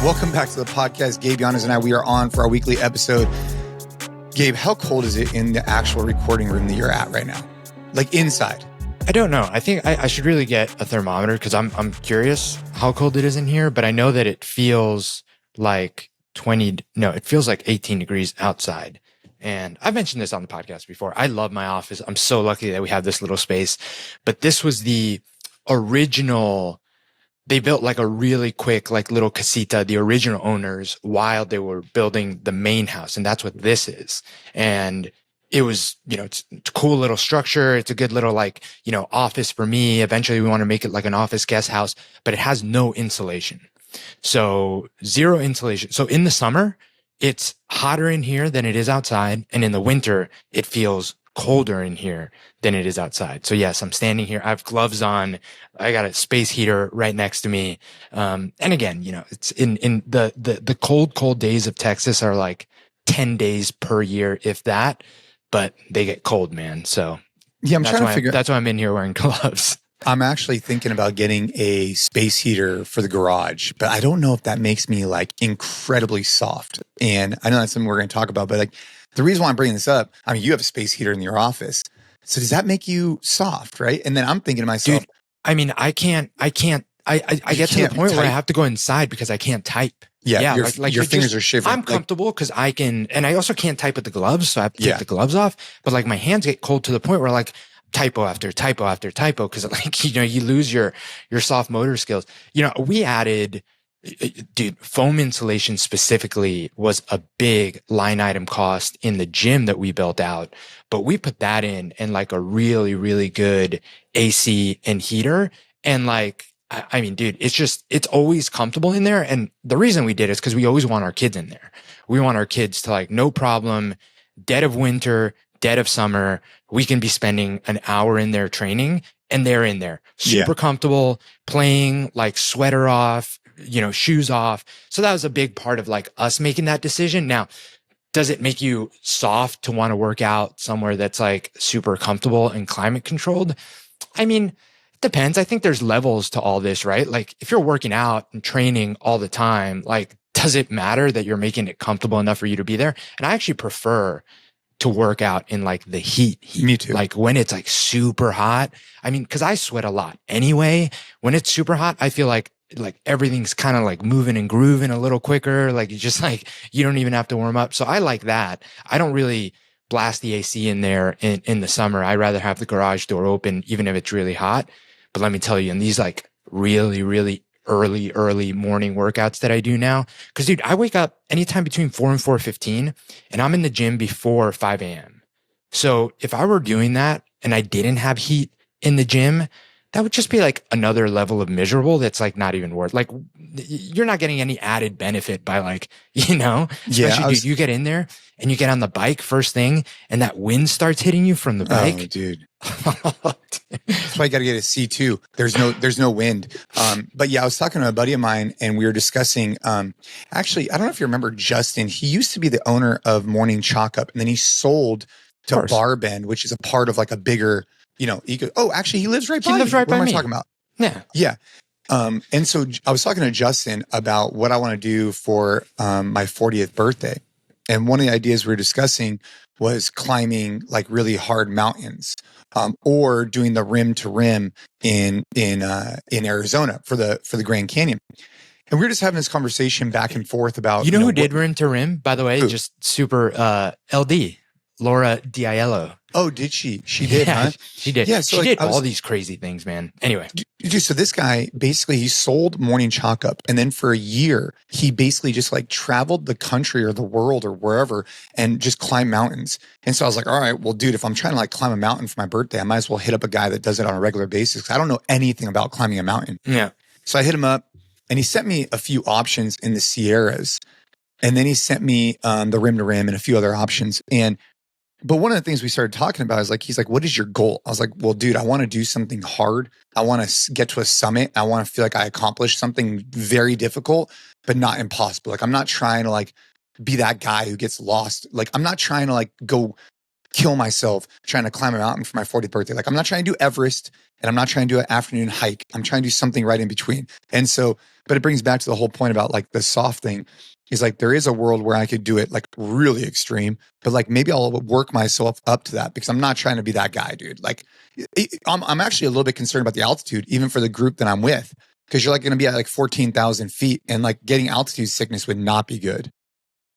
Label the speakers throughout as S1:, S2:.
S1: Welcome back to the podcast. Gabe Yanez and I, we are on for our weekly episode. Gabe, how cold is it in the actual recording room that you're at right now? Like inside?
S2: I don't know. I think I should really get a thermometer because I'm curious how cold it is in here, but I know that it feels like it feels like 18 degrees outside. And I've mentioned this on the podcast before. I love my office. I'm so lucky that we have this little space, but this was the original. They built like a really quick, like little casita, the original owners, while they were building the main house. And that's what this is. And it was, it's a cool little structure. It's a good little office for me. Eventually we want to make it like an office guest house, but it has no insulation. So 0 insulation. So in the summer, it's hotter in here than it is outside. And in the winter, it feels colder in here than it is outside. So yes, I'm standing here. I have gloves on. I got a space heater right next to me. And again, it's in the cold days of Texas are like 10 days per year, if that, but they get cold, man. So
S1: yeah, that's
S2: why I'm in here wearing gloves.
S1: I'm actually thinking about getting a space heater for the garage, but I don't know if that makes me like incredibly soft. And I know that's something we're going to talk about, but like the reason why I'm bringing this up, I mean, you have a space heater in your office. So does that make you soft, right? And then I'm thinking to myself,
S2: dude, I mean, I get to the point where I have to go inside because I can't type.
S1: Yeah, your fingers are shivering.
S2: I'm comfortable because I can, and I also can't type with the gloves, so I have to take the gloves off. But like my hands get cold to the point where like typo after typo after typo because like you lose your soft motor skills. We added, dude, foam insulation specifically was a big line item cost in the gym that we built out, but we put that in like a really, really good AC and heater. And like, I mean, dude, it's always comfortable in there. And the reason we did it is because we always want our kids in there. We want our kids to like, no problem, dead of winter, dead of summer, we can be spending an hour in there training and they're in there super comfortable playing, like sweater off, shoes off. So that was a big part of like us making that decision. Now, does it make you soft to want to work out somewhere that's like super comfortable and climate controlled? I mean, it depends. I think there's levels to all this, right? Like if you're working out and training all the time, like, does it matter that you're making it comfortable enough for you to be there? And I actually prefer to work out in like the heat.
S1: Me too.
S2: Like when it's like super hot. I mean, cause I sweat a lot anyway. When it's super hot, I feel like everything's kind of like moving and grooving a little quicker. Like you don't even have to warm up. So I like that. I don't really blast the AC in there in the summer. I rather have the garage door open, even if it's really hot. But let me tell you, in these like really, really early morning workouts that I do now, because dude, I wake up anytime between 4 and 4:15 and I'm in the gym before 5 a.m. So if I were doing that and I didn't have heat in the gym, that would just be like another level of miserable that's like not even worth, like you're not getting any added benefit by like, especially dude, you get in there and you get on the bike first thing and that wind starts hitting you from the bike.
S1: Oh, dude. That's why you got to get a C2. There's no wind. But yeah, I was talking to a buddy of mine and we were discussing, actually, I don't know if you remember Justin. He used to be the owner of Morning Chalk Up and then he sold to Barbend, which is a part of like a bigger, actually he lives right by me.
S2: He lives right by me.
S1: What am I talking about?
S2: Yeah.
S1: Yeah. And so I was talking to Justin about what I want to do for my 40th birthday. And one of the ideas we were discussing was climbing like really hard mountains, or doing the rim to rim in Arizona for the Grand Canyon. And we were just having this conversation back and forth about
S2: who did rim to rim, by the way, just super LD. Laura Diallo.
S1: Oh, did she? She did, huh?
S2: She did. Yeah, so she did all these crazy things, man. Anyway.
S1: Dude, so this guy, basically, he sold Morning Chalk Up. And then for a year, he basically just like traveled the country or the world or wherever and just climbed mountains. And so I was like, all right, well, dude, if I'm trying to like climb a mountain for my birthday, I might as well hit up a guy that does it on a regular basis. 'Cause I don't know anything about climbing a mountain.
S2: Yeah.
S1: So I hit him up and he sent me a few options in the Sierras. And then he sent me the rim to rim and a few other options. But one of the things we started talking about is like, he's like, what is your goal? I was like, well, dude, I want to do something hard. I want to get to a summit. I want to feel like I accomplished something very difficult, but not impossible. Like, I'm not trying to like be that guy who gets lost. Like, I'm not trying to like go kill myself trying to climb a mountain for my 40th birthday. Like I'm not trying to do Everest and I'm not trying to do an afternoon hike. I'm trying to do something right in between. And so, but it brings back to the whole point about like the soft thing is like, there is a world where I could do it like really extreme, but like maybe I'll work myself up to that because I'm not trying to be that guy, dude. Like I'm actually a little bit concerned about the altitude, even for the group that I'm with, because you're like going to be at like 14,000 feet and like getting altitude sickness would not be good.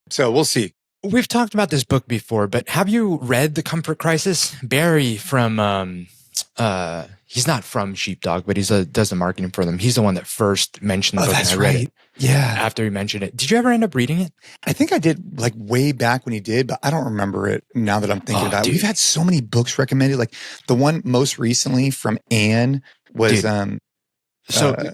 S1: So we'll see.
S2: We've talked about this book before, but have you read The Comfort Crisis? Barry from, he's not from Sheepdog, but does the marketing for them. He's the one that first mentioned the book.
S1: That's
S2: and I read
S1: right.
S2: it.
S1: Yeah.
S2: After he mentioned it. Did you ever end up reading it?
S1: I think I did like way back when he did, but I don't remember it now that I'm thinking about it. We've had so many books recommended. Like the one most recently from Anne was,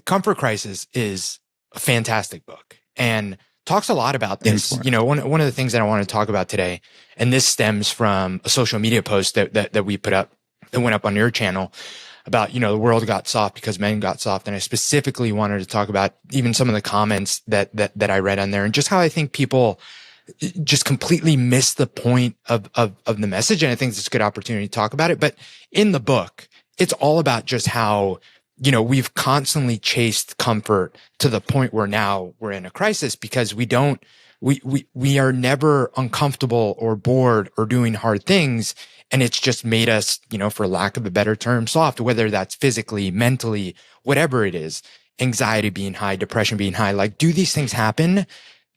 S2: Comfort Crisis is a fantastic book and talks a lot about this.
S1: Influence.
S2: You know, one of the things that I want to talk about today, and this stems from a social media post that we put up that went up on your channel about, you know, the world got soft because men got soft. And I specifically wanted to talk about even some of the comments that I read on there and just how I think people just completely miss the point of the message. And I think it's a good opportunity to talk about it. But in the book, it's all about just how, you know, we've constantly chased comfort to the point where now we're in a crisis because we are never uncomfortable or bored or doing hard things. And it's just made us, you know, for lack of a better term, soft, whether that's physically, mentally, whatever it is, anxiety being high, depression being high. Like, do these things happen?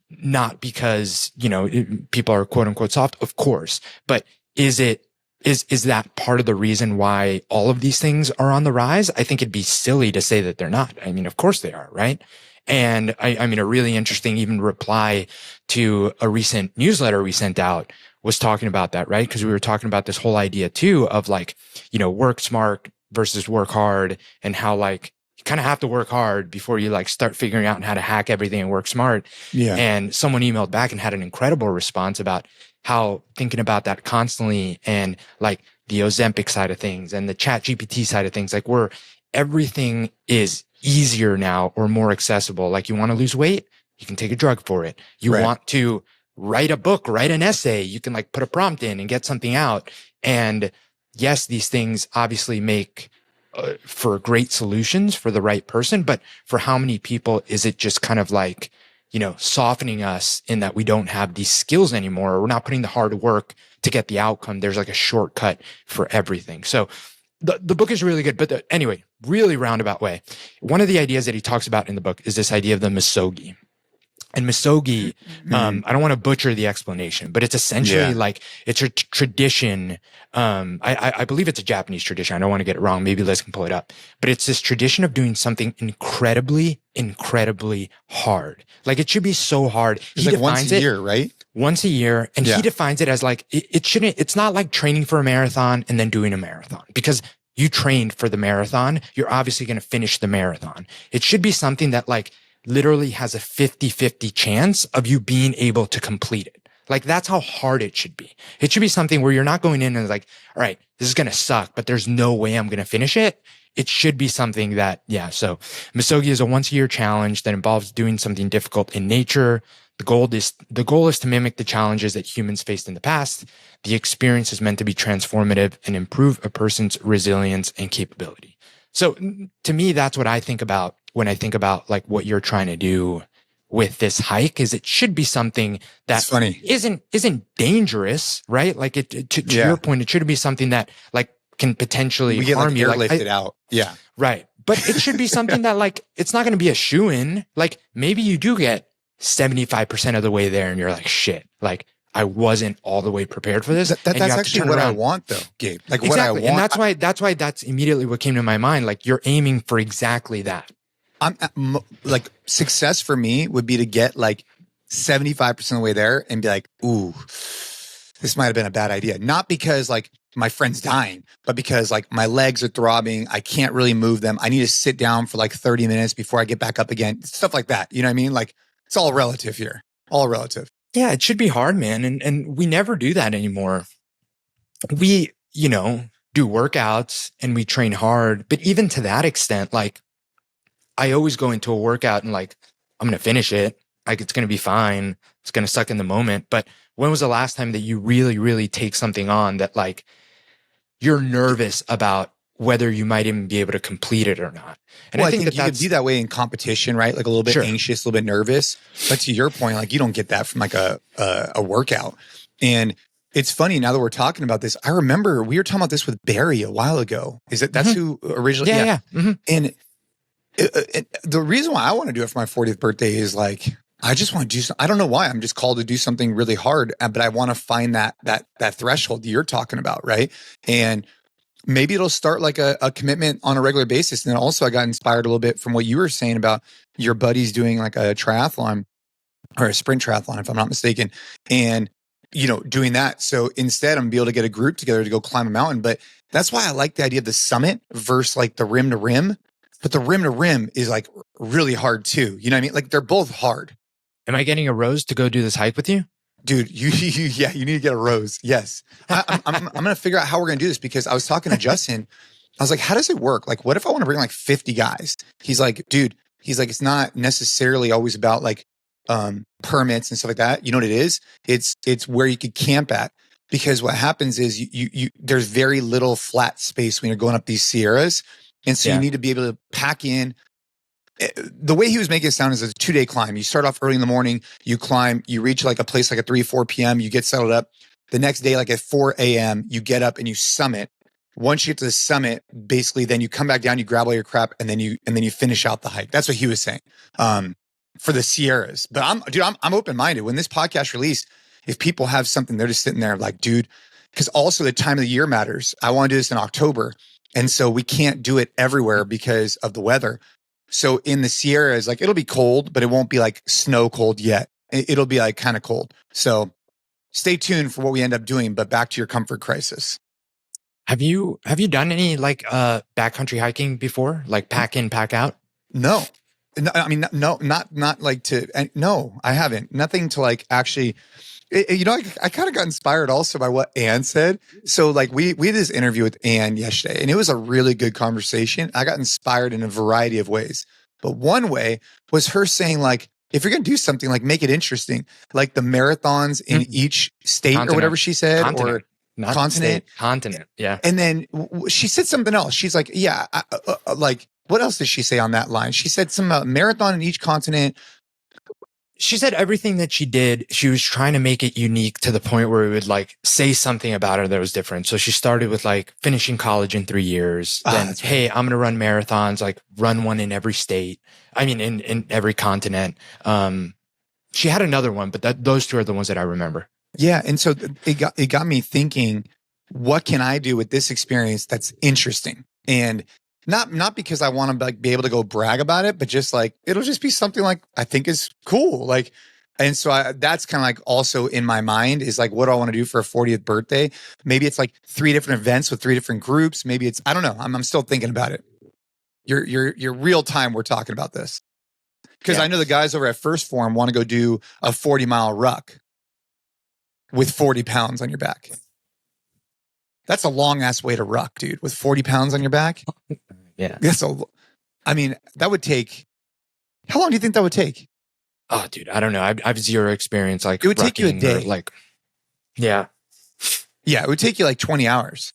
S2: Not because, you know, people are quote unquote soft, of course, but is that part of the reason why all of these things are on the rise? I think it'd be silly to say that they're not. I mean, of course they are, right? And I mean, a really interesting even reply to a recent newsletter we sent out was talking about that, right? Because we were talking about this whole idea too of like, you know, work smart versus work hard and how like you kind of have to work hard before you like start figuring out how to hack everything and work smart.
S1: Yeah.
S2: And someone emailed back and had an incredible response about how thinking about that constantly and like the Ozempic side of things and the ChatGPT side of things, like where everything is easier now or more accessible. Like you want to lose weight, you can take a drug for it. You want to write a book, write an essay, you can like put a prompt in and get something out. And yes, these things obviously make for great solutions for the right person. But for how many people is it just kind of like, you know, softening us in that we don't have these skills anymore, or we're not putting the hard work to get the outcome. There's like a shortcut for everything. So the book is really good, but anyway, really roundabout way. One of the ideas that he talks about in the book is this idea of the Misogi. And Misogi, I don't want to butcher the explanation, but it's essentially like it's a tradition. I believe it's a Japanese tradition. I don't want to get it wrong. Maybe Liz can pull it up, but it's this tradition of doing something incredibly, incredibly hard. Like it should be so hard.
S1: It's like once a year, right?
S2: Once a year. And he defines it as like, it's not like training for a marathon and then doing a marathon because you trained for the marathon. You're obviously going to finish the marathon. It should be something that like literally has a 50-50 chance of you being able to complete it. Like that's how hard it should be. It should be something where you're not going in and like, all right, this is going to suck, but there's no way I'm going to finish it. It should be something that, so Misogi is a once a year challenge that involves doing something difficult in nature. The goal is to mimic the challenges that humans faced in the past. The experience is meant to be transformative and improve a person's resilience and capability. So to me, that's what I think about when I think about like what you're trying to do with this hike is it should be something that isn't dangerous, right? Like to your point, it should be something that like can potentially harm you.
S1: Like airlifted out. Yeah.
S2: Right. But it should be something that like, it's not going to be a shoo-in. Like maybe you do get 75% of the way there and you're like, shit, like I wasn't all the way prepared for this.
S1: That's actually what I want though, Gabe. Like what I want.
S2: And that's why that's immediately what came to my mind. Like you're aiming for exactly that.
S1: I'm like success for me would be to get like 75% of the way there and be like, ooh, this might've been a bad idea. Not because like my friend's dying, but because like my legs are throbbing. I can't really move them. I need to sit down for like 30 minutes before I get back up again. Stuff like that. You know what I mean? Like it's all relative here. All relative.
S2: Yeah, it should be hard, man. And we never do that anymore. We, you know, do workouts and we train hard. But even to that extent, like I always go into a workout and like, I'm going to finish it. Like it's going to be fine. It's going to suck in the moment. But when was the last time that you really, really take something on that like you're nervous about whether you might even be able to complete it or not? And
S1: well,
S2: I think
S1: you could be that way in competition, right? Like a little bit anxious, a little bit nervous. But to your point, like you don't get that from like a workout. And it's funny now that we're talking about this. I remember we were talking about this with Barry a while ago. That's who originally?
S2: Yeah. Mm-hmm.
S1: And the reason why I want to do it for my 40th birthday is like, I just want to do something. I don't know why. I'm just called to do something really hard, but I want to find that threshold that you're talking about, right? And maybe it'll start like a commitment on a regular basis. And then also I got inspired a little bit from what you were saying about your buddies doing like a triathlon or a sprint triathlon, if I'm not mistaken, and doing that. So instead I'm gonna be able to get a group together to go climb a mountain. But that's why I like the idea of the summit versus like the rim to rim. But the rim to rim is like really hard too. You know what I mean? Like they're both hard.
S2: Am I getting a Rose to go do this hike with you?
S1: Dude, you need to get a Rose. Yes. I'm going to figure out how we're going to do this because I was talking to Justin. I was like, how does it work? Like, what if I want to bring like 50 guys? He's like, dude, it's not necessarily always about like permits and stuff like that. You know what it is? It's where you could camp at, because what happens is you there's very little flat space when you're going up these Sierras. And so you need to be able to pack in. The way he was making it sound is it's a 2-day climb. You start off early in the morning, you climb, you reach like a place like at 3-4 p.m., you get settled up. The next day, like at 4 a.m., you get up and you summit. Once you get to the summit, basically, then you come back down, you grab all your crap, and then you finish out the hike. That's what he was saying for the Sierras. But I'm open-minded. When this podcast released, if people have something, they're just sitting there like, dude, because also the time of the year matters. I want to do this in October. And so we can't do it everywhere because of the weather. So in the Sierras, like it'll be cold, but it won't be like snow cold yet. It'll be like kind of cold. So stay tuned for what we end up doing, but back to your comfort crisis.
S2: Have you done any like backcountry hiking before? Like pack in, pack out?
S1: No. I mean, no, not like no, I haven't. Nothing to like actually, I kind of got inspired also by what Ann said. So like we had this interview with Ann yesterday and it was a really good conversation. I got inspired in a variety of ways, but one way was her saying like, if you're going to do something, like make it interesting, like the marathons in each state or whatever she said, or
S2: continent. Yeah.
S1: And then she said something else. She's like, yeah, like what else did she say on that line? She said some marathon in each continent.
S2: She said everything that she did, she was trying to make it unique to the point where it would like say something about her that was different. So she started with like finishing college in 3 years. Then, hey, I'm going to run marathons, like run one in every state. I mean, in every continent. She had another one, but those two are the ones that I remember.
S1: Yeah. And so it got me thinking, what can I do with this experience that's interesting? And not because I want to like be able to go brag about it, but just like, it'll just be something like I think is cool. Like, and so that's kind of like also in my mind is like, what do I want to do for a 40th birthday? Maybe it's like 3 different events with 3 different groups. Maybe it's, I don't know. I'm still thinking about it. Your real time. We're talking about this because I know the guys over at First Form want to go do a 40-mile ruck with 40 pounds on your back. That's a long ass way to ruck, dude, with 40 pounds on your back.
S2: Yeah.
S1: I mean, that would take, how long do you think that would take?
S2: Oh, dude, I don't know. I've zero experience. Like
S1: it would take you a day.
S2: Yeah,
S1: it would take you like 20 hours.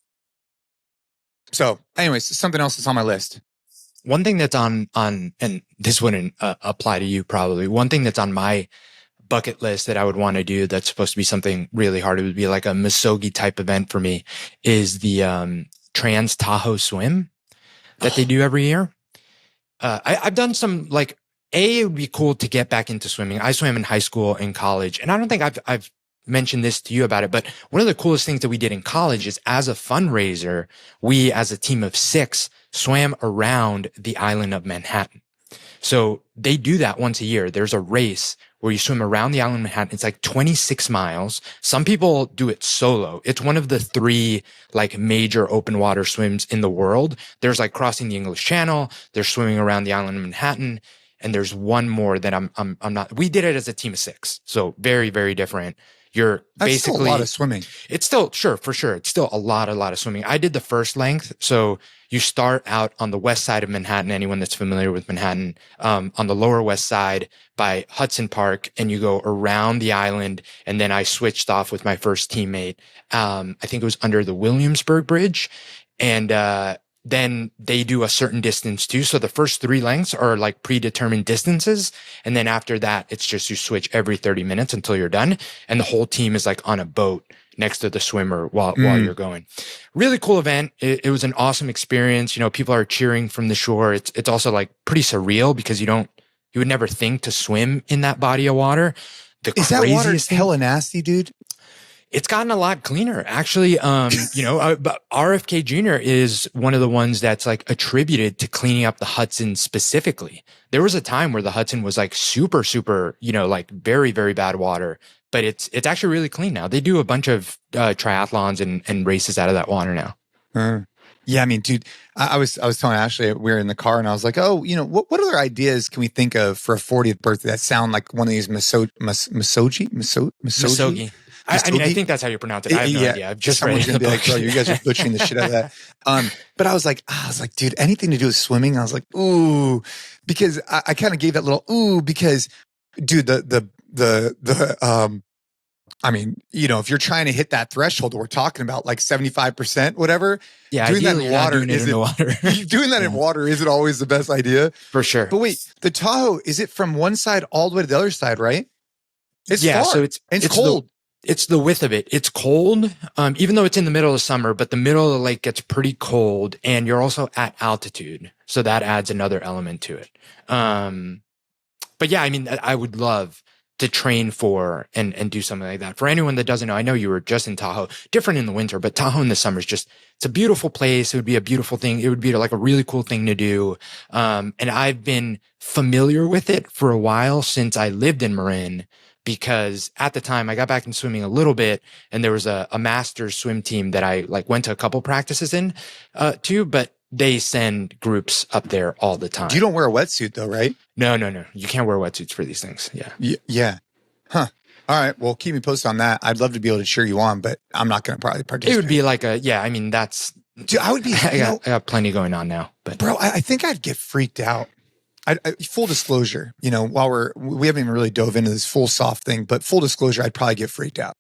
S1: So anyways, something else that's on my list.
S2: One thing that's on, and this wouldn't apply to you probably. One thing that's on my bucket list that I would want to do that's supposed to be something really hard, it would be like a Misogi type event for me, is the Trans Tahoe swim that they do every year. I've done some like, it would be cool to get back into swimming. I swam in high school and college, and I don't think I've mentioned this to you about it, but one of the coolest things that we did in college is as a fundraiser, we as a team of 6 swam around the island of Manhattan. So they do that once a year. There's a race where you swim around the island of Manhattan. It's like 26 miles. Some people do it solo. It's one of the 3 like major open water swims in the world. There's like crossing the English Channel. There's swimming around the island of Manhattan. And there's one more that I'm not, we did it as a team of 6. So very, very different. You're
S1: That's
S2: basically
S1: still a lot of swimming.
S2: It's still, sure, for sure. It's still a lot of swimming. I did the first length. So you start out on the west side of Manhattan, anyone that's familiar with Manhattan, on the lower west side by Hudson Park, and you go around the island. And then I switched off with my first teammate. I think it was under the Williamsburg Bridge. And, then they do a certain distance too. So the first 3 lengths are like predetermined distances. And then after that, it's just you switch every 30 minutes until you're done. And the whole team is like on a boat next to the swimmer while you're going. Really cool event. It was an awesome experience. You know, people are cheering from the shore. It's also like pretty surreal because you would never think to swim in that body of water.
S1: Is that water hella nasty, dude?
S2: It's gotten a lot cleaner, actually. But RFK Jr. is one of the ones that's like attributed to cleaning up the Hudson specifically. There was a time where the Hudson was like super, super, like very, very bad water, but it's actually really clean now. They do a bunch of triathlons and races out of that water now.
S1: Yeah, I mean, dude, I was telling Ashley, we were in the car and I was like, oh, what other ideas can we think of for a 40th birthday that sound like one of these Misogi?
S2: I mean, I think that's how you pronounce it. I have no idea. I've just
S1: someone's gonna be like, bro, you guys are butchering the shit out of that. But I was like, dude, anything to do with swimming? I was like, ooh, because I kind of gave that little ooh because, dude, I mean, if you're trying to hit that threshold that we're talking about, like 75%, whatever, doing that in water doing that in water isn't always the best idea.
S2: For sure.
S1: But wait, the Tahoe, is it from one side all the way to the other side, right? It's far. So it's cold.
S2: It's the width of it. It's cold, even though it's in the middle of summer, but the middle of the lake gets pretty cold and you're also at altitude. So that adds another element to it. But yeah, I mean, I would love to train for and do something like that. For anyone that doesn't know, I know you were just in Tahoe, different in the winter, but Tahoe in the summer is just, it's a beautiful place. It would be a beautiful thing. It would be like a really cool thing to do. And I've been familiar with it for a while since I lived in Marin, because at the time I got back in swimming a little bit and there was a master's swim team that I like went to a couple practices in, too, but they send groups up there all the time.
S1: You don't wear a wetsuit though, right?
S2: No. You can't wear wetsuits for these things. Yeah.
S1: Yeah. Huh. All right. Well, keep me posted on that. I'd love to be able to cheer you on, but I'm not going to probably participate.
S2: It would be like I mean, that's,
S1: dude, I would be,
S2: I got plenty going on now, but
S1: bro, I think I'd get freaked out. Full disclosure, while we haven't even really dove into this full soft thing, but full disclosure, I'd probably get freaked out.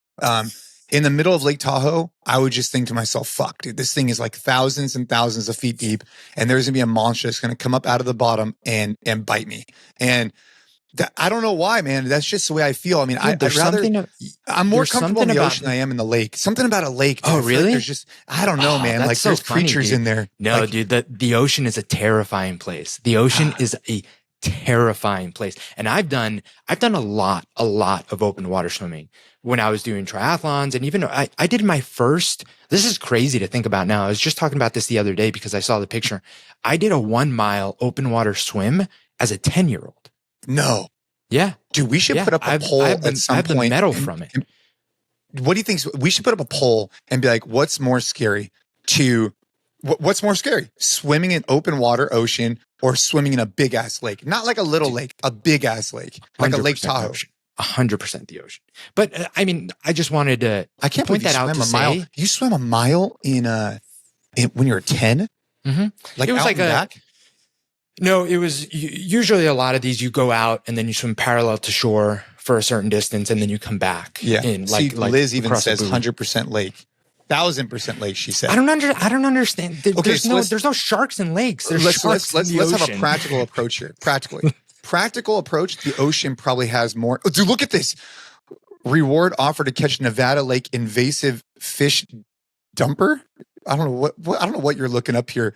S1: In the middle of Lake Tahoe, I would just think to myself, fuck, dude, this thing is like thousands and thousands of feet deep. And there's gonna be a monster that's gonna come up out of the bottom and bite me. And I don't know why, man. That's just the way I feel. I mean, I'm more comfortable in the ocean than I am in the lake. Something about a lake.
S2: Oh, really?
S1: Like there's just, I don't know, man. Like there's creatures in there.
S2: No, dude, the ocean is a terrifying place. The ocean is a terrifying place. And I've done a lot of open water swimming when I was doing triathlons. And even I did my first, this is crazy to think about now. I was just talking about this the other day because I saw the picture. I did a 1 mile open water swim as a 10-year-old.
S1: No.
S2: Yeah.
S1: Dude, we should put up a poll at some point. I have
S2: the medal from it.
S1: What do you think? We should put up a poll and be like, what's more scary? What's more scary? Swimming in open water ocean or swimming in a big ass lake? Not like a little lake, a big ass lake, like a Lake Tahoe.
S2: 100% the ocean. But I mean, I just wanted to
S1: I can't point that out to say. You swam a mile in when you were 10?
S2: Mm-hmm.
S1: Like it was out like and back?
S2: No, it was usually a lot of these you go out and then you swim parallel to shore for a certain distance and then you come back.
S1: Yeah. See, Liz even says 100% lake. 1,000% lake, she said.
S2: I don't understand. There's no sharks in lakes. Let's
S1: have a practical approach here. Practical approach, the ocean probably has more. Oh, dude, look at this. Reward offer to catch Nevada Lake invasive fish dumper. I don't know what you're looking up here.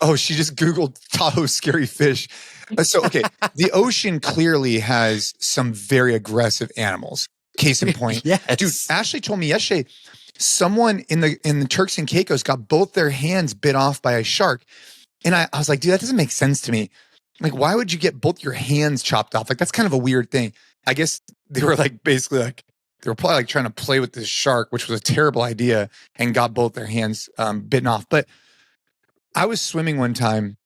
S1: Oh, she just Googled Tahoe scary fish. So, okay, the ocean clearly has some very aggressive animals. Case in point.
S2: Yes.
S1: Dude, Ashley told me yesterday, someone in the Turks and Caicos got both their hands bit off by a shark. And I was like, dude, that doesn't make sense to me. Like, why would you get both your hands chopped off? Like, that's kind of a weird thing. I guess they were like, basically like, they were probably like trying to play with this shark, which was a terrible idea, and got both their hands bitten off. But I was swimming one time,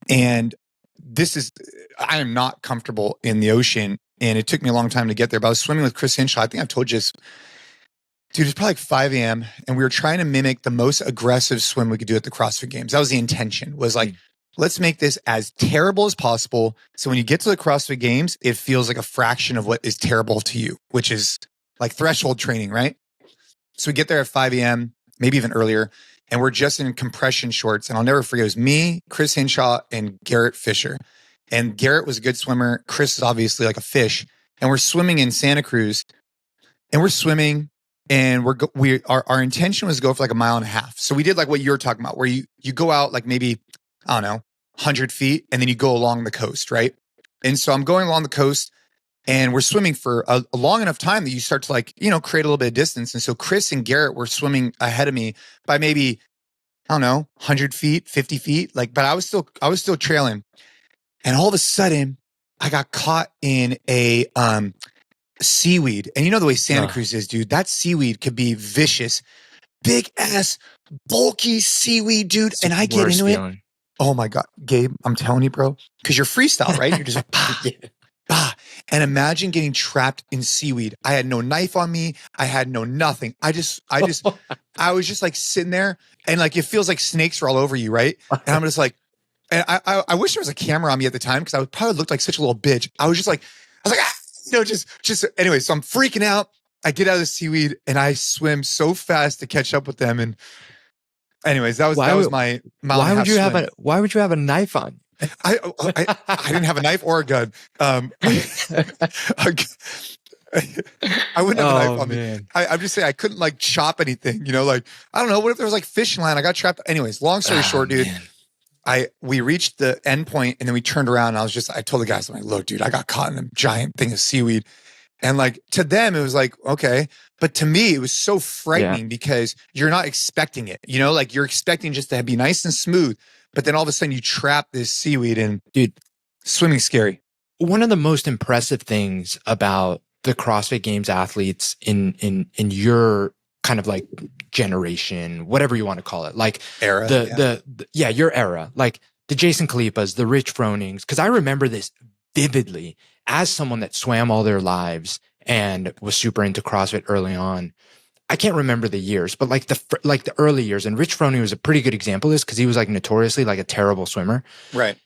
S1: and I am not comfortable in the ocean and it took me a long time to get there, but I was swimming with Chris Hinshaw. I think I've told you this. Dude, it's probably like 5 a.m. and we were trying to mimic the most aggressive swim we could do at the CrossFit Games. That was the intention, was like, let's make this as terrible as possible. So when you get to the CrossFit Games, it feels like a fraction of what is terrible to you, which is like threshold training, right? So we get there at 5 a.m., maybe even earlier, and we're just in compression shorts. And I'll never forget, it was me, Chris Hinshaw, and Garrett Fisher. And Garrett was a good swimmer. Chris is obviously like a fish. And we're swimming in Santa Cruz, and we're swimming. And our intention was to go for like 1.5 miles. So we did like what you're talking about, where you go out like maybe, I don't know, 100 feet, and then you go along the coast, right? And so I'm going along the coast, and we're swimming for a long enough time that you start to like, you know, create a little bit of distance. And so Chris and Garrett were swimming ahead of me by maybe, I don't know, 100 feet, 50 feet. Like, but I was still trailing. And all of a sudden I got caught in a, seaweed. And you know the way Santa Cruz is, dude, that seaweed could be vicious. Big ass, bulky seaweed, dude. And I get into it. Oh my God, Gabe, I'm telling you, bro, because you're freestyle, right? You're just like, and imagine getting trapped in seaweed. I had no knife on me. I had no nothing. I was just like sitting there, and like, it feels like snakes are all over you, right? And I'm just like, and I wish there was a camera on me at the time, because I would probably look like such a little bitch. I was like, just anyway. So I'm freaking out. I get out of the seaweed and I swim so fast to catch up with them. And anyways, that was my mile and a half swim.
S2: Why would you have a knife on?
S1: I didn't have a knife or a gun. I wouldn't have a knife on me. I'm just saying, I couldn't like chop anything, you know, like, I don't know. What if there was like fishing line? I got trapped. Anyways, long story short, dude, we reached the end point, and then we turned around, and I told the guys, I'm like, look, dude, I got caught in a giant thing of seaweed. And like, to them, it was like, okay. But to me, it was so frightening because you're not expecting it, you know, like you're expecting just to be nice and smooth. But then all of a sudden you trap this seaweed, and dude, swimming's scary.
S2: One of the most impressive things about the CrossFit Games athletes in your kind of like generation, whatever you want to call it, like
S1: era,
S2: your era, like the Jason Khalipas, the Rich Fronings. Cause I remember this vividly as someone that swam all their lives and was super into CrossFit early on. I can't remember the years, but like the early years, and Rich Froning was a pretty good example of this, cause he was like notoriously like a terrible swimmer.
S1: Right.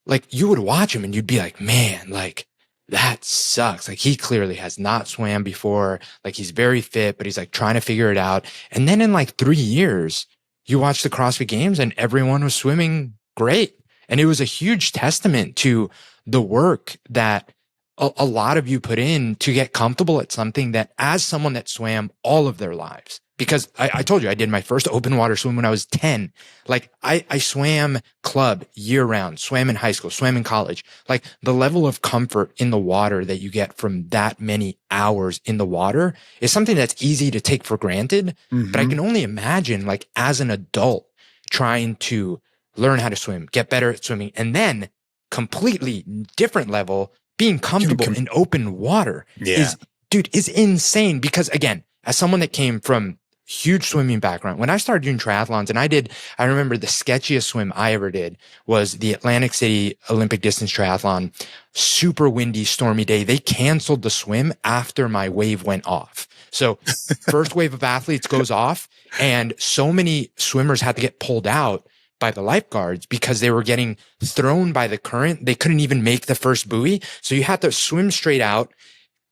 S2: Like you would watch him and you'd be like, man, like that sucks. Like he clearly has not swam before. Like he's very fit, but he's like trying to figure it out. And then in like 3 years, you watch the CrossFit Games and everyone was swimming great. And it was a huge testament to the work that a lot of you put in to get comfortable at something that, as someone that swam all of their lives, because I told you I did my first open water swim when I was 10. Like I swam club year round, swam in high school, swam in college. Like the level of comfort in the water that you get from that many hours in the water is something that's easy to take for granted. Mm-hmm. But I can only imagine, like, as an adult trying to learn how to swim, get better at swimming, and then completely different level, being comfortable in open water is insane. Because again, as someone that came from huge swimming background, when I started doing triathlons, and I remember the sketchiest swim I ever did was the Atlantic City Olympic distance triathlon, super windy, stormy day. They canceled the swim after my wave went off. So first wave of athletes goes off, and so many swimmers had to get pulled out by the lifeguards because they were getting thrown by the current. They couldn't even make the first buoy. So you had to swim straight out,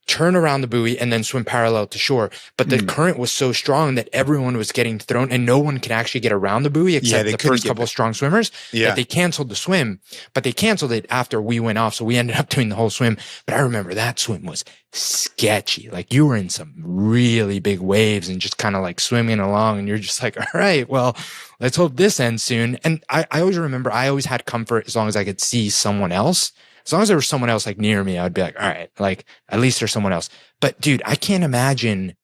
S2: turn around the buoy, and then swim parallel to shore. But the current was so strong that everyone was getting thrown, and no one could actually get around the buoy except the first couple of strong swimmers. That they canceled the swim, but they canceled it after we went off. So we ended up doing the whole swim. But I remember that swim was sketchy. Like you were in some really big waves and just kind of like swimming along, and you're just like, all right, well, let's hope this ends soon. And I always remember, I always had comfort as long as I could see someone else. As long as there was someone else like near me, I would be like, all right, like at least there's someone else. But dude, I can't imagine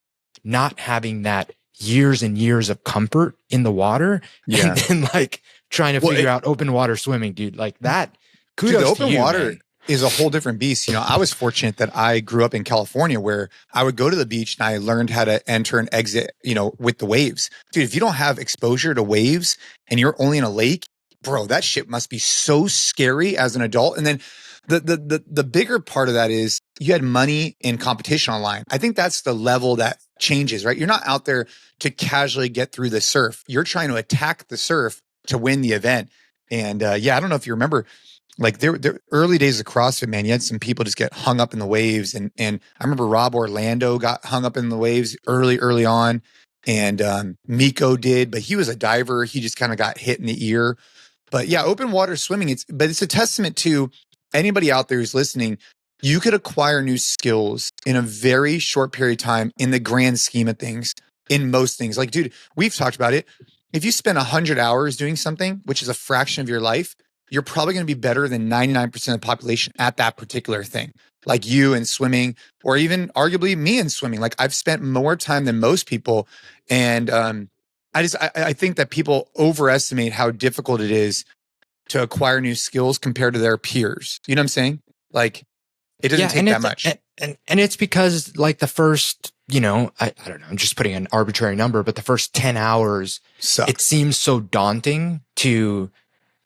S2: not having that years and years of comfort in the water and then like trying to figure out open water swimming, dude. Like that, kudos
S1: dude, the open
S2: to you,
S1: water
S2: man.
S1: Is a whole different beast. You know, I was fortunate that I grew up in California, where I would go to the beach and I learned how to enter and exit, you know, with the waves. Dude, if you don't have exposure to waves and you're only in a lake, bro, that shit must be so scary as an adult. And then the bigger part of that is you had money and competition online. I think that's the level that changes, right? You're not out there to casually get through the surf. You're trying to attack the surf to win the event. And yeah, I don't know if you remember, like there early days of CrossFit, man, you had some people just get hung up in the waves. And I remember Rob Orlando got hung up in the waves early on. And Miko did, but he was a diver. He just kind of got hit in the ear. But yeah, open water swimming, it's a testament to anybody out there who's listening. You could acquire new skills in a very short period of time in the grand scheme of things, in most things. Like, dude, we've talked about it. If you spend 100 hours doing something, which is a fraction of your life, you're probably going to be better than 99% of the population at that particular thing. Like you in swimming, or even arguably me in swimming. Like I've spent more time than most people. And I think that people overestimate how difficult it is to acquire new skills compared to their peers. You know what I'm saying? Like it doesn't take that much.
S2: And it's because like the first, I don't know, I'm just putting an arbitrary number, but the first 10 hours, it seems so daunting to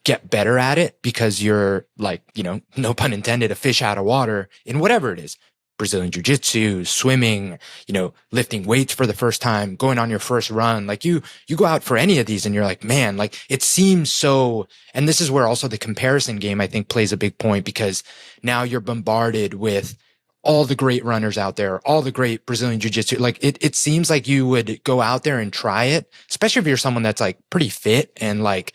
S2: get better at it because you're like, no pun intended, a fish out of water in whatever it is. Brazilian jiu-jitsu, swimming, lifting weights for the first time, going on your first run. Like you go out for any of these and you're like, man, like it seems so, and this is where also the comparison game, I think, plays a big point, because now you're bombarded with all the great runners out there, all the great Brazilian jiu-jitsu. Like it seems like you would go out there and try it, especially if you're someone that's like pretty fit and like,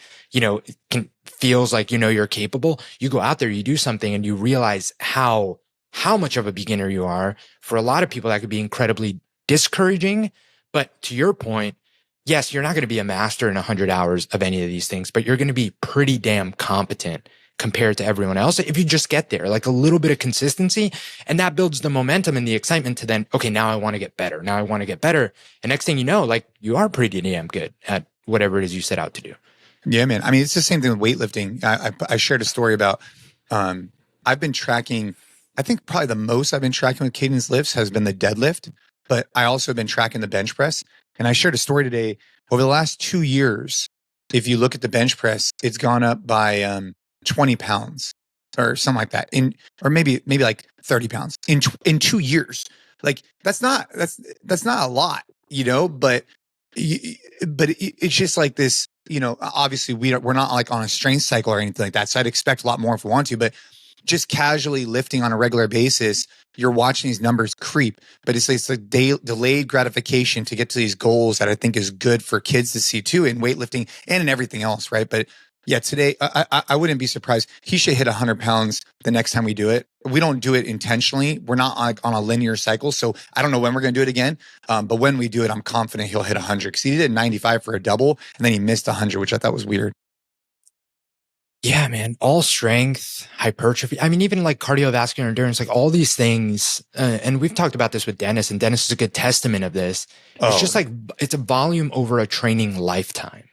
S2: feels like, you're capable. You go out there, you do something and you realize how much of a beginner you are. For a lot of people, that could be incredibly discouraging. But to your point, yes, you're not going to be a master in 100 hours of any of these things, but you're going to be pretty damn competent compared to everyone else if you just get there, like a little bit of consistency. And that builds the momentum and the excitement to then, okay, now I want to get better. Now I want to get better. And next thing you know, like you are pretty damn good at whatever it is you set out to do.
S1: Yeah, man. I mean, it's the same thing with weightlifting. I shared a story about, I've been tracking, I think probably the most I've been tracking with Cadence lifts has been the deadlift, but I also have been tracking the bench press. And I shared a story today. Over the last 2 years, if you look at the bench press, it's gone up by 20 pounds or something like that, or maybe like 30 pounds in 2 years. Like that's not a lot, but it's just like this, obviously we're not like on a strength cycle or anything like that. So I'd expect a lot more if we want to, but just casually lifting on a regular basis, you're watching these numbers creep. But it's a delayed gratification to get to these goals that I think is good for kids to see too in weightlifting and in everything else, right? But yeah, today I wouldn't be surprised. He should hit 100 pounds the next time we do it. We don't do it intentionally. We're not like on a linear cycle. So I don't know when we're going to do it again. But when we do it, I'm confident he'll hit 100 because he did 95 for a double and then he missed 100, which I thought was weird.
S2: Yeah, man. All strength, hypertrophy. I mean, even like cardiovascular endurance, like all these things. And we've talked about this with Dennis, and Dennis is a good testament of this. It's just like, it's a volume over a training lifetime.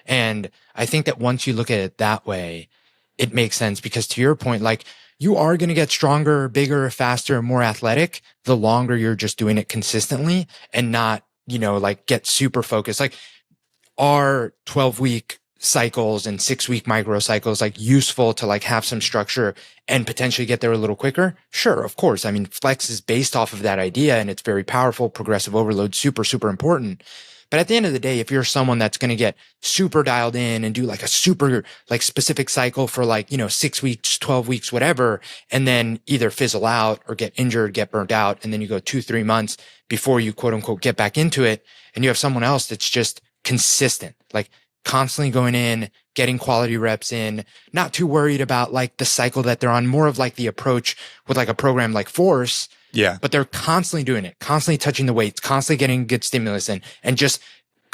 S2: And I think that once you look at it that way, it makes sense, because to your point, like you are going to get stronger, bigger, faster, more athletic the longer you're just doing it consistently and not, like get super focused. Like our 12-week cycles and 6-week micro cycles, like useful to like have some structure and potentially get there a little quicker? Sure, of course. I mean, flex is based off of that idea and it's very powerful. Progressive overload, super, super important. But at the end of the day, if you're someone that's going to get super dialed in and do like a super like specific cycle for like, 6 weeks, 12 weeks, whatever, and then either fizzle out or get injured, get burnt out, and then you go 2-3 months before you quote unquote get back into it, and you have someone else that's just consistent, like constantly going in, getting quality reps in, not too worried about like the cycle that they're on, more of like the approach with like a program like Force.
S1: Yeah.
S2: But they're constantly doing it, constantly touching the weights, constantly getting good stimulus in, and just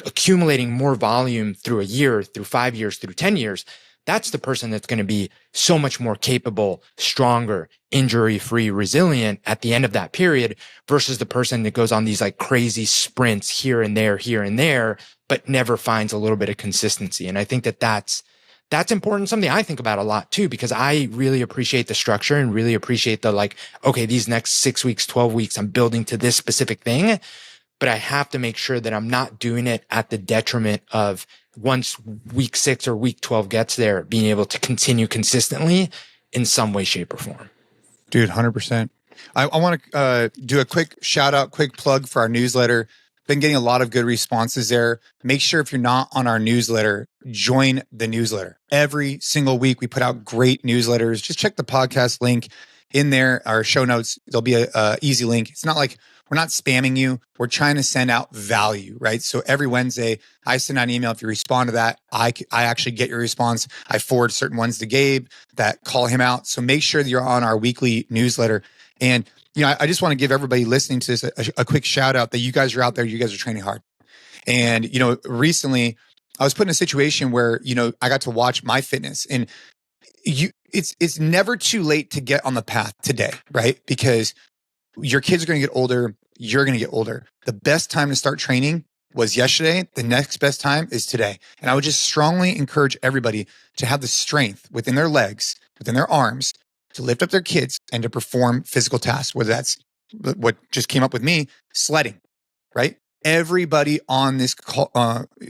S2: accumulating more volume through a year, through 5 years, through 10 years. That's the person that's going to be so much more capable, stronger, injury-free, resilient at the end of that period versus the person that goes on these like crazy sprints here and there, but never finds a little bit of consistency. And I think that that's important. Something I think about a lot too, because I really appreciate the structure and really appreciate the like, okay, these next 6 weeks, 12 weeks, I'm building to this specific thing, but I have to make sure that I'm not doing it at the detriment of once week 6 or week 12 gets there, being able to continue consistently in some way, shape or form.
S1: Dude, 100%. I want to do a quick shout out, quick plug for our newsletter. Been getting a lot of good responses there. Make sure if you're not on our newsletter, join the newsletter. Every single week, we put out great newsletters. Just check the podcast link in there, our show notes. There'll be a easy link. It's not like we're not spamming you. We're trying to send out value, right? So every Wednesday, I send out an email. If you respond to that, I actually get your response. I forward certain ones to Gabe that call him out. So make sure that you're on our weekly newsletter. And I just want to give everybody listening to this a quick shout out that you guys are out there. You guys are training hard. And, recently I was put in a situation where, I got to watch my fitness, and it's never too late to get on the path today, right? Because your kids are going to get older. You're going to get older. The best time to start training was yesterday. The next best time is today. And I would just strongly encourage everybody to have the strength within their legs, within their arms, to lift up their kids and to perform physical tasks, whether that's what just came up with me, sledding, right? Everybody on this call,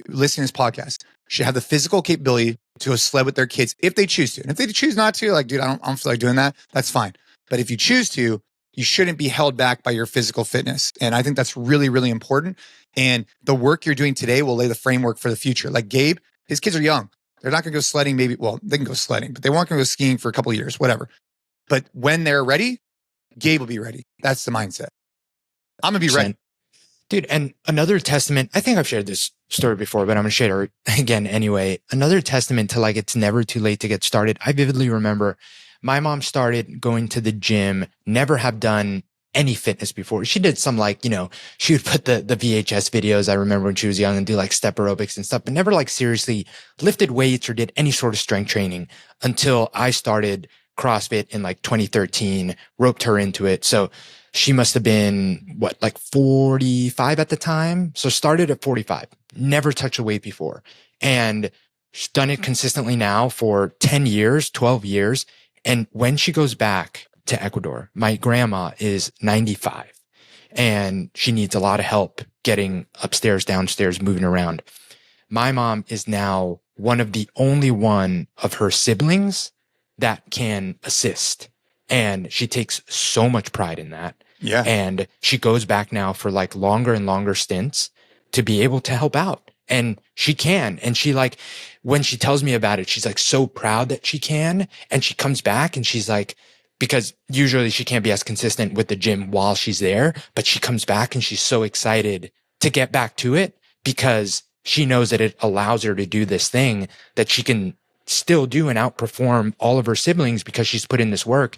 S1: listening to this podcast should have the physical capability to go sled with their kids if they choose to. And if they choose not to, like, dude, I don't feel like doing that, that's fine. But if you choose to, you shouldn't be held back by your physical fitness. And I think that's really, really important. And the work you're doing today will lay the framework for the future. Like Gabe, his kids are young. They're not going to go sledding. Maybe, well, they can go sledding, but they won't go skiing for a couple of years, whatever. But when they're ready, Gabe will be ready. That's the mindset. I'm going to be ready.
S2: Dude, and another testament, I think I've shared this story before, but I'm going to share it again anyway. Another testament to like, it's never too late to get started. I vividly remember my mom started going to the gym, never have done any fitness before. She did some she would put the VHS videos, I remember when she was young, and do like step aerobics and stuff, but never like seriously lifted weights or did any sort of strength training until I started CrossFit in like 2013, roped her into it. So she must have been 45 at the time. So started at 45, never touched a weight before. And she's done it consistently now for 10 years, 12 years. And when she goes back to Ecuador, my grandma is 95 and she needs a lot of help getting upstairs, downstairs, moving around. My mom is now one of the only one of her siblings that can assist. And she takes so much pride in that.
S1: Yeah.
S2: And she goes back now for like longer and longer stints to be able to help out. And she can. And she when she tells me about it, she's like so proud that she can. And she comes back and she's like, because usually she can't be as consistent with the gym while she's there, but she comes back and she's so excited to get back to it because she knows that it allows her to do this thing that she can still do and outperform all of her siblings because she's put in this work.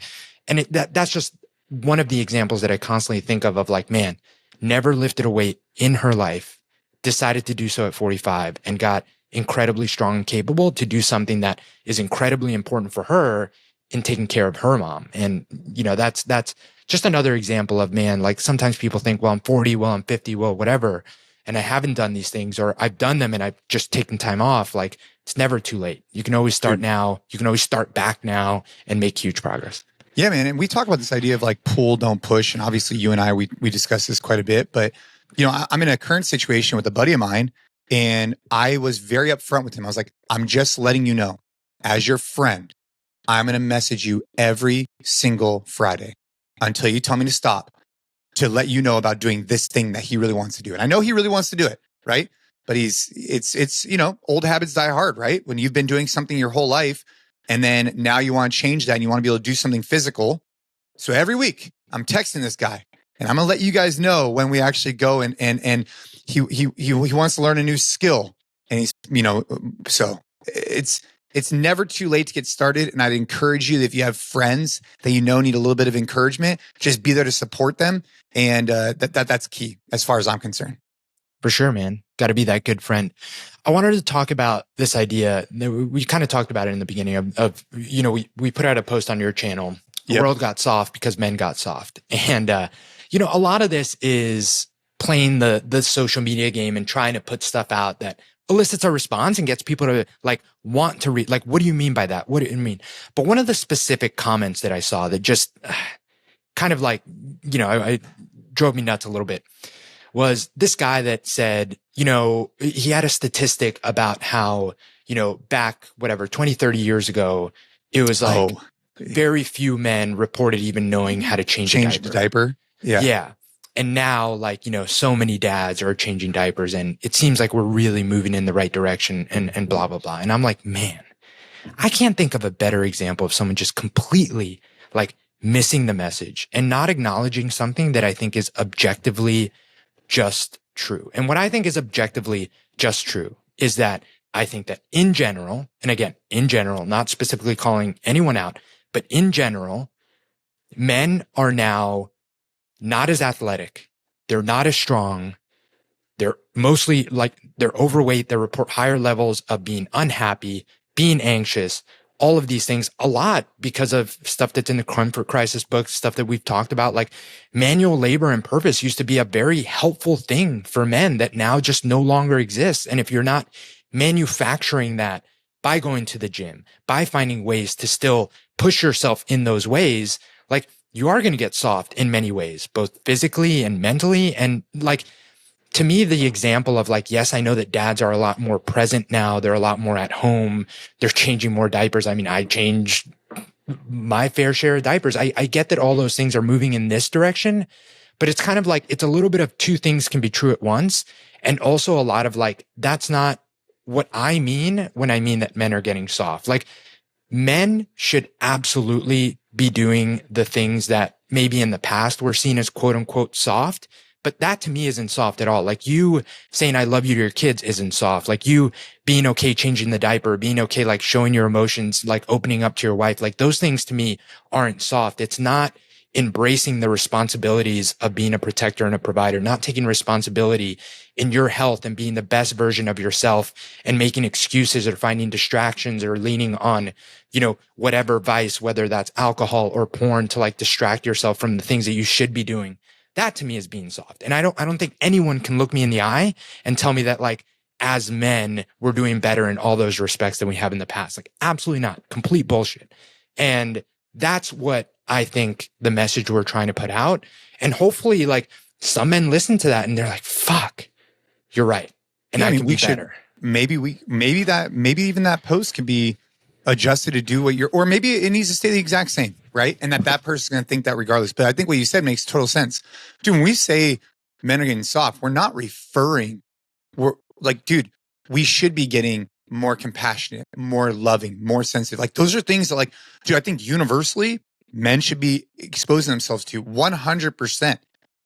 S2: And that's just one of the examples that I constantly think of like, man, never lifted a weight in her life, decided to do so at 45 and got incredibly strong and capable to do something that is incredibly important for her in taking care of her mom. And, that's just another example of, man, like sometimes people think, well, I'm 40, well, I'm 50, well, whatever. And I haven't done these things, or I've done them and I've just taken time off. Like it's never too late. You can always start now. You can always start back now and make huge progress.
S1: Yeah, man. And we talk about this idea of like pull, don't push. And obviously you and I, we discuss this quite a bit, but I'm in a current situation with a buddy of mine and I was very upfront with him. I was like, I'm just letting you know, as your friend, I'm going to message you every single Friday until you tell me to stop, to let you know about doing this thing that he really wants to do. And I know he really wants to do it, right? But it's old habits die hard, right? When you've been doing something your whole life and then now you want to change that and you want to be able to do something physical. So every week I'm texting this guy and I'm going to let you guys know when we actually go and he wants to learn a new skill. And he's, so it's never too late to get started. And I'd encourage you that if you have friends that need a little bit of encouragement, just be there to support them. And that's key as far as I'm concerned.
S2: For sure, man. Got to be that good friend. I wanted to talk about this idea. We kind of talked about it in the beginning of we put out a post on your channel. The world got soft because men got soft. And, a lot of this is playing the social media game and trying to put stuff out that elicits a response and gets people to like want to read. Like, what do you mean by that? What do you mean? But one of the specific comments that I saw that just kind of like, I drove me nuts a little bit was this guy that said, he had a statistic about how, back, 20, 30 years ago, it was like very few men reported even knowing how to change
S1: the diaper. Yeah.
S2: Yeah. And now, like, you know, so many dads are changing diapers, and it seems like we're really moving in the right direction and blah, blah, blah. And I'm like, man, I can't think of a better example of someone just completely like missing the message and not acknowledging something that I think is objectively just true. And what I think is objectively just true is that I think that in general, and again, in general, not specifically calling anyone out, but in general, men are now not as athletic. They're not as strong. They're mostly like they're overweight. They report higher levels of being unhappy, being anxious, all of these things a lot because of stuff that's in the Comfort Crisis book, stuff that we've talked about. Like manual labor and purpose used to be a very helpful thing for men that now just no longer exists. And if you're not manufacturing that by going to the gym, by finding ways to still push yourself in those ways, like you are going to get soft in many ways, both physically and mentally. And like, to me, the example of like, yes, I know that dads are a lot more present now. They're a lot more at home. They're changing more diapers. I mean, I changed my fair share of diapers. I get that all those things are moving in this direction, but it's kind of like, it's a little bit of two things can be true at once. And also a lot of like, that's not what I mean when I mean that men are getting soft. Like men should absolutely be doing the things that maybe in the past were seen as quote unquote soft. But that to me isn't soft at all. Like you saying, I love you to your kids isn't soft. Like you being okay changing the diaper, being okay, like showing your emotions, like opening up to your wife. Like those things to me aren't soft. It's not embracing the responsibilities of being a protector and a provider, not taking responsibility in your health and being the best version of yourself and making excuses or finding distractions or leaning on, you know, whatever vice, whether that's alcohol or porn to like distract yourself from the things that you should be doing. That to me is being soft. And I don't think anyone can look me in the eye and tell me that like as men, we're doing better in all those respects than we have in the past. Like absolutely not. Complete bullshit. And that's what I think the message we're trying to put out. And hopefully like some men listen to that and they're like, fuck, you're right. And yeah, I can be better.
S1: Maybe even that post can be adjusted to do what you're, or maybe it needs to stay the exact same, right? And that person's going to think that regardless. But I think what you said makes total sense. Dude, when we say men are getting soft, we're like, dude, we should be getting more compassionate, more loving, more sensitive. Like those are things that like, dude, I think universally men should be exposing themselves to 100%.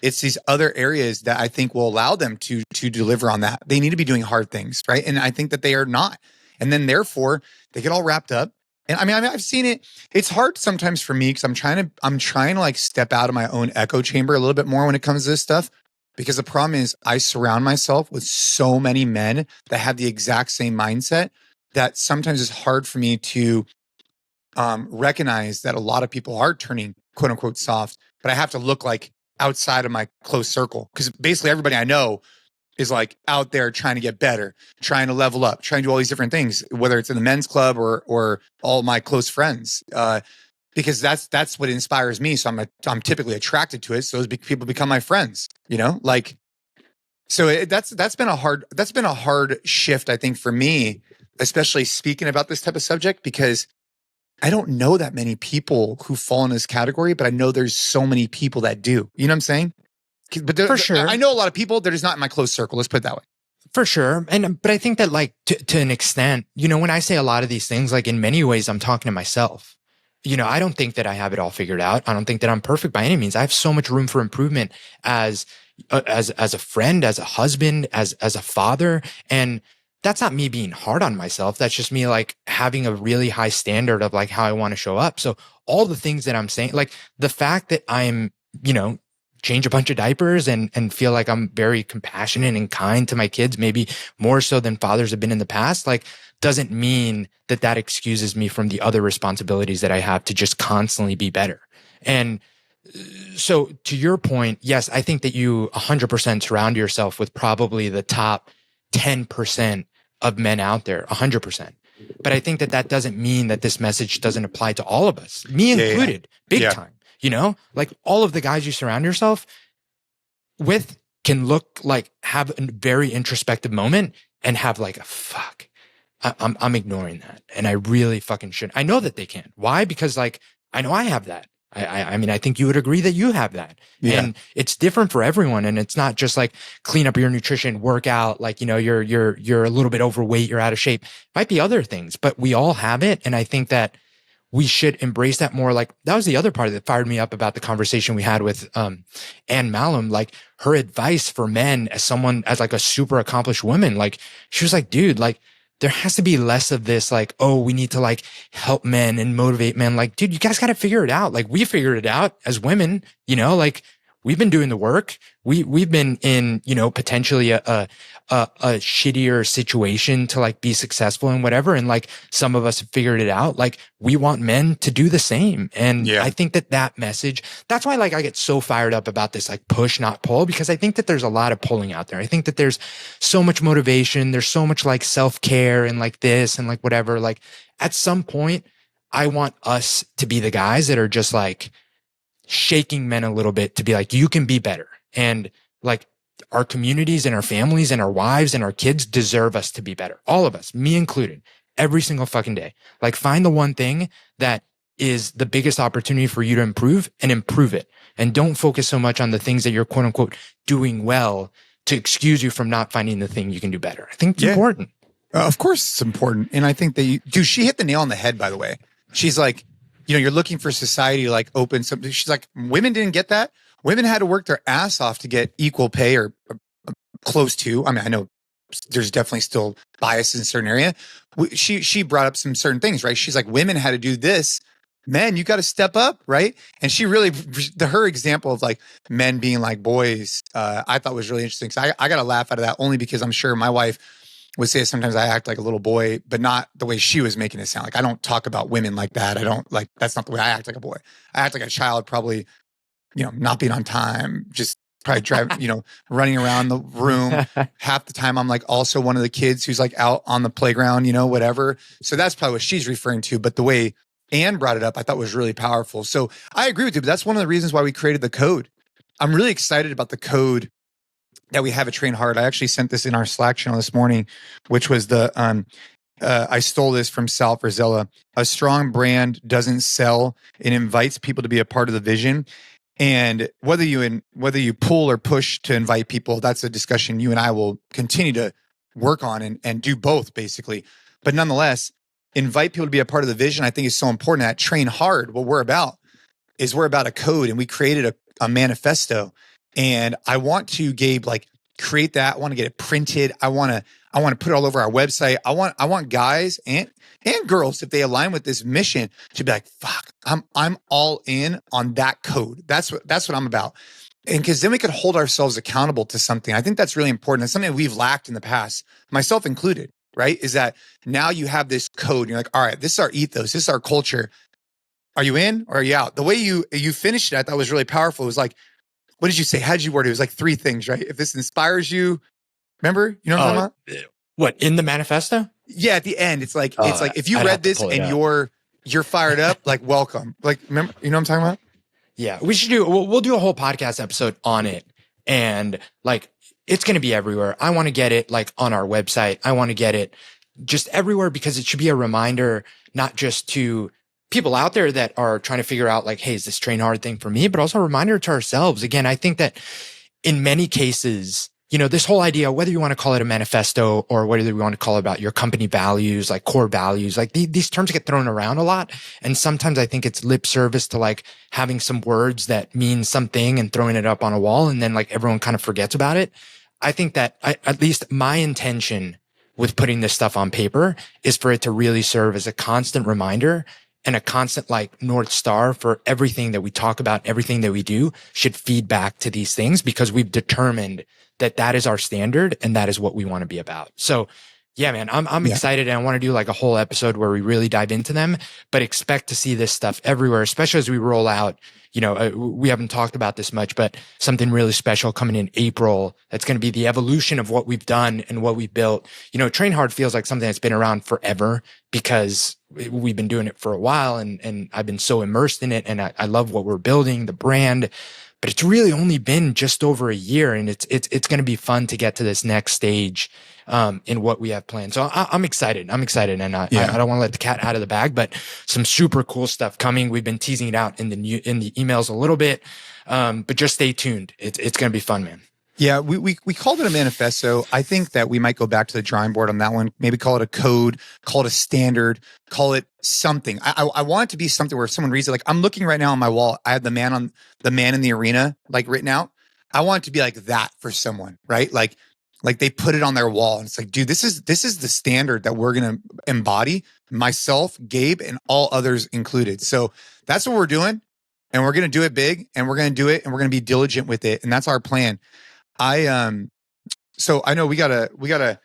S1: It's these other areas that I think will allow them to deliver on that. They need to be doing hard things, right? And I think that they are not. And then therefore they get all wrapped up. And I mean, I've seen it. It's hard sometimes for me because I'm trying to like step out of my own echo chamber a little bit more when it comes to this stuff. Because the problem is I surround myself with so many men that have the exact same mindset that sometimes it's hard for me to recognize that a lot of people are turning quote unquote soft, but I have to look like outside of my close circle. Because basically everybody I know is like out there trying to get better, trying to level up, trying to do all these different things, whether it's in the men's club or all my close friends, because that's what inspires me. So I'm typically attracted to it. So those people become my friends, you know, like, so that's been a hard shift, I think, for me, especially speaking about this type of subject, because I don't know that many people who fall in this category, but I know there's so many people that do. You know what I'm saying? But
S2: for sure,
S1: I know a lot of people. They're just not in my close circle. Let's put it that way.
S2: For sure. But I think that like to an extent, you know, when I say a lot of these things, like in many ways, I'm talking to myself. You know, I don't think that I have it all figured out. I don't think that I'm perfect by any means. I have so much room for improvement as a friend, as a husband, as a father. And that's not me being hard on myself. That's just me like having a really high standard of like how I want to show up. So all the things that I'm saying, like the fact that I'm, you know, change a bunch of diapers and feel like I'm very compassionate and kind to my kids, maybe more so than fathers have been in the past, like doesn't mean that excuses me from the other responsibilities that I have to just constantly be better. And so to your point, yes, I think that you 100% surround yourself with probably the top 10% of men out there, 100%. But I think that doesn't mean that this message doesn't apply to all of us, me included, big time. You know, like all of the guys you surround yourself with can look like have a very introspective moment and have like a fuck. I'm ignoring that. And I really fucking shouldn't. I know that they can. Why? Because like I know I have that. I mean, I think you would agree that you have that.
S1: Yeah.
S2: And it's different for everyone. And it's not just like clean up your nutrition, work out, like, you're a little bit overweight, you're out of shape. Might be other things, but we all have it. And I think that we should embrace that more. Like, that was the other part that fired me up about the conversation we had with Ann Malum. Like, her advice for men as like a super accomplished woman, like, she was like, dude, like, there has to be less of this, like, oh, we need to like help men and motivate men. Like, dude, you guys got to figure it out. Like, we figured it out as women, like, we've been doing the work. We've been in, potentially a shittier situation to like be successful and whatever. And like, some of us have figured it out. Like, we want men to do the same. And I think that message, that's why like I get so fired up about this, like push, not pull, because I think that there's a lot of pulling out there. I think that there's so much motivation. There's so much like self-care and like this and like whatever. Like, at some point, I want us to be the guys that are just like shaking men a little bit to be like, you can be better. And like, our communities and our families and our wives and our kids deserve us to be better. All of us, me included, every single fucking day. Like, find the one thing that is the biggest opportunity for you to improve and improve it. And don't focus so much on the things that you're quote unquote doing well to excuse you from not finding the thing you can do better. I think it's important.
S1: Of course it's important. And I think that she hit the nail on the head, by the way. She's like, you're looking for society to like open something. She's like, women didn't get that. Women had to work their ass off to get equal pay or close to. I mean, I know there's definitely still bias in a certain area. She brought up some certain things, right? She's like, women had to do this. Men, you got to step up, right? And she really, her example of like men being like boys, I thought was really interesting. So I got to laugh out of that only because I'm sure my wife would say sometimes I act like a little boy, but not the way she was making it sound. Like, I don't talk about women like that. I don't like, that's not the way I act like a boy. I act like a child, probably, not being on time, just probably driving, running around the room. Half the time I'm like also one of the kids who's like out on the playground, whatever. So that's probably what she's referring to. But the way Anne brought it up, I thought was really powerful. So I agree with you, but that's one of the reasons why we created the code. I'm really excited about the code that we have at Train Hard. I actually sent this in our Slack channel this morning, which was I stole this from Sal Frizella. A strong brand doesn't sell. It invites people to be a part of the vision. And whether you pull or push to invite people, that's a discussion you and I will continue to work on and do both, basically. But nonetheless, invite people to be a part of the vision, I think, is so important. At Train Hard, what we're about a code, and we created a manifesto. And I want to, Gabe, like, create that. I want to get it printed. I want to put it all over our website. I want guys and girls, if they align with this mission, to be like, fuck, I'm all in on that code. That's what I'm about. And because then we could hold ourselves accountable to something. I think that's really important. It's something that we've lacked in the past, myself included, right? Is that now you have this code and you're like, all right, this is our ethos. This is our culture. Are you in or are you out? The way you finished it, I thought was really powerful. It was like, what did you say? How did you word it? It was like 3 things, right? If this inspires you, remember? You know what I'm talking about?
S2: What, in the manifesto?
S1: Yeah, at the end, it's like if you read this and you're fired up, like, welcome. Like, remember, you know what I'm talking about?
S2: Yeah, we'll do a whole podcast episode on it. And like, it's going to be everywhere. I want to get it like on our website. I want to get it just everywhere because it should be a reminder, not just to people out there that are trying to figure out like, hey, is this Train Hard thing for me? But also a reminder to ourselves. Again, I think that in many cases, this whole idea, whether you want to call it a manifesto or whether you want to call it about your company values, like core values, like these terms get thrown around a lot. And sometimes I think it's lip service to like having some words that mean something and throwing it up on a wall. And then like everyone kind of forgets about it. I think that at least my intention with putting this stuff on paper is for it to really serve as a constant reminder and a constant like North Star for everything that we talk about, everything that we do should feed back to these things because we've determined that is our standard and that is what we want to be about. So yeah, man, I'm excited and I want to do like a whole episode where we really dive into them, but expect to see this stuff everywhere, especially as we roll out. We haven't talked about this much, but something really special coming in April. That's going to be the evolution of what we've done and what we've built. Train Hard feels like something that's been around forever because we've been doing it for a while and I've been so immersed in it. And I love what we're building, the brand. but it's really only been just over a year, and it's going to be fun to get to this next stage in what we have planned. So I'm excited. And I don't want to let the cat out of the bag, but some super cool stuff coming. We've been teasing it out in the emails a little bit, but just stay tuned. It's going to be fun, man.
S1: Yeah, we called it a manifesto. I think that we might go back to the drawing board on that one. Maybe call it a code, call it a standard, call it something. I want it to be something where if someone reads it, like I'm looking right now on my wall, I have the man in the arena like written out. I want it to be like that for someone, right? Like they put it on their wall and it's like, dude, this is the standard that we're gonna embody, myself, Gabe, and all others included. So that's what we're doing, and we're gonna do it big, and we're gonna do it, and we're gonna be diligent with it, and that's our plan. So I know we gotta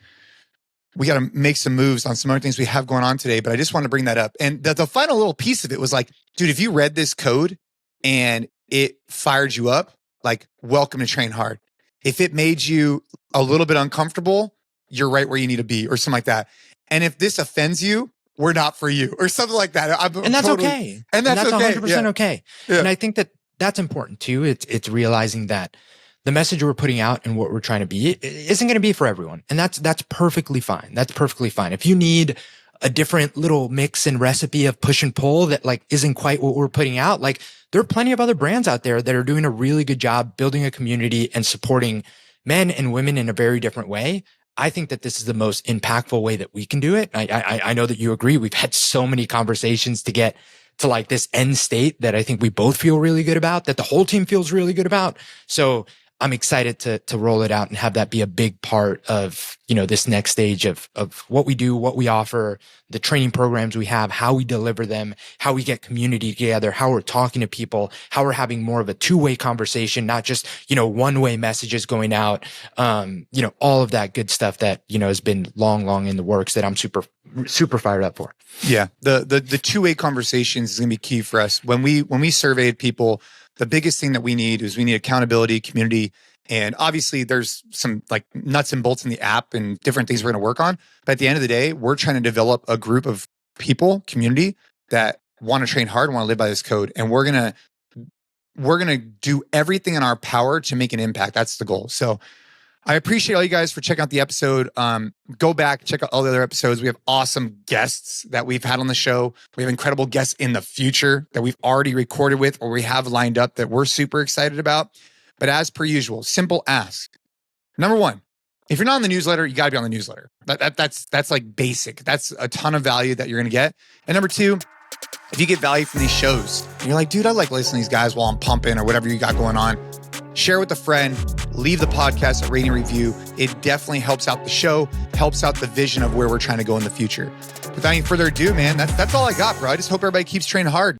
S1: make some moves on some other things we have going on today, but I just wanted to bring that up. And the final little piece of it was like, dude, if you read this code and it fired you up, like, welcome to Train Hard. If it made you a little bit uncomfortable, you're right where you need to be, or something like that. And if this offends you, we're not for you, or something like that.
S2: And that's okay.
S1: And that's okay.
S2: 100% okay. Yeah. And I think that's important too. It's realizing that the message we're putting out and what we're trying to be isn't going to be for everyone. And that's perfectly fine. That's perfectly fine. If you need a different little mix and recipe of push and pull that like isn't quite what we're putting out, like there are plenty of other brands out there that are doing a really good job building a community and supporting men and women in a very different way. I think that this is the most impactful way that we can do it. I know that you agree. We've had so many conversations to get to like this end state that I think we both feel really good about, that the whole team feels really good about. So I'm excited to roll it out and have that be a big part of, this next stage of what we do, what we offer, the training programs we have, how we deliver them, how we get community together, how we're talking to people, how we're having more of a two-way conversation, not just, one-way messages going out, all of that good stuff that, has been long in the works that I'm super, super fired up for.
S1: Yeah. The two-way conversations is going to be key for us. When we surveyed people, the biggest thing that we need accountability, community, and obviously there's some like nuts and bolts in the app and different things we're going to work on. But at the end of the day, we're trying to develop a group of people, community that want to train hard, want to live by this code. And we're going to do everything in our power to make an impact. That's the goal. So I appreciate all you guys for checking out the episode. Go back, check out all the other episodes. We have awesome guests that we've had on the show. We have incredible guests in the future that we've already recorded with or we have lined up that we're super excited about. But as per usual, simple ask. Number one, if you're not on the newsletter, you got to be on the newsletter. That's like basic. That's a ton of value that you're going to get. And number two, if you get value from these shows, and you're like, dude, I like listening to these guys while I'm pumping or whatever you got going on, share with a friend, leave the podcast a rating review. It definitely helps out the show, helps out the vision of where we're trying to go in the future. Without any further ado, man, that's all I got, bro. I just hope everybody keeps training hard.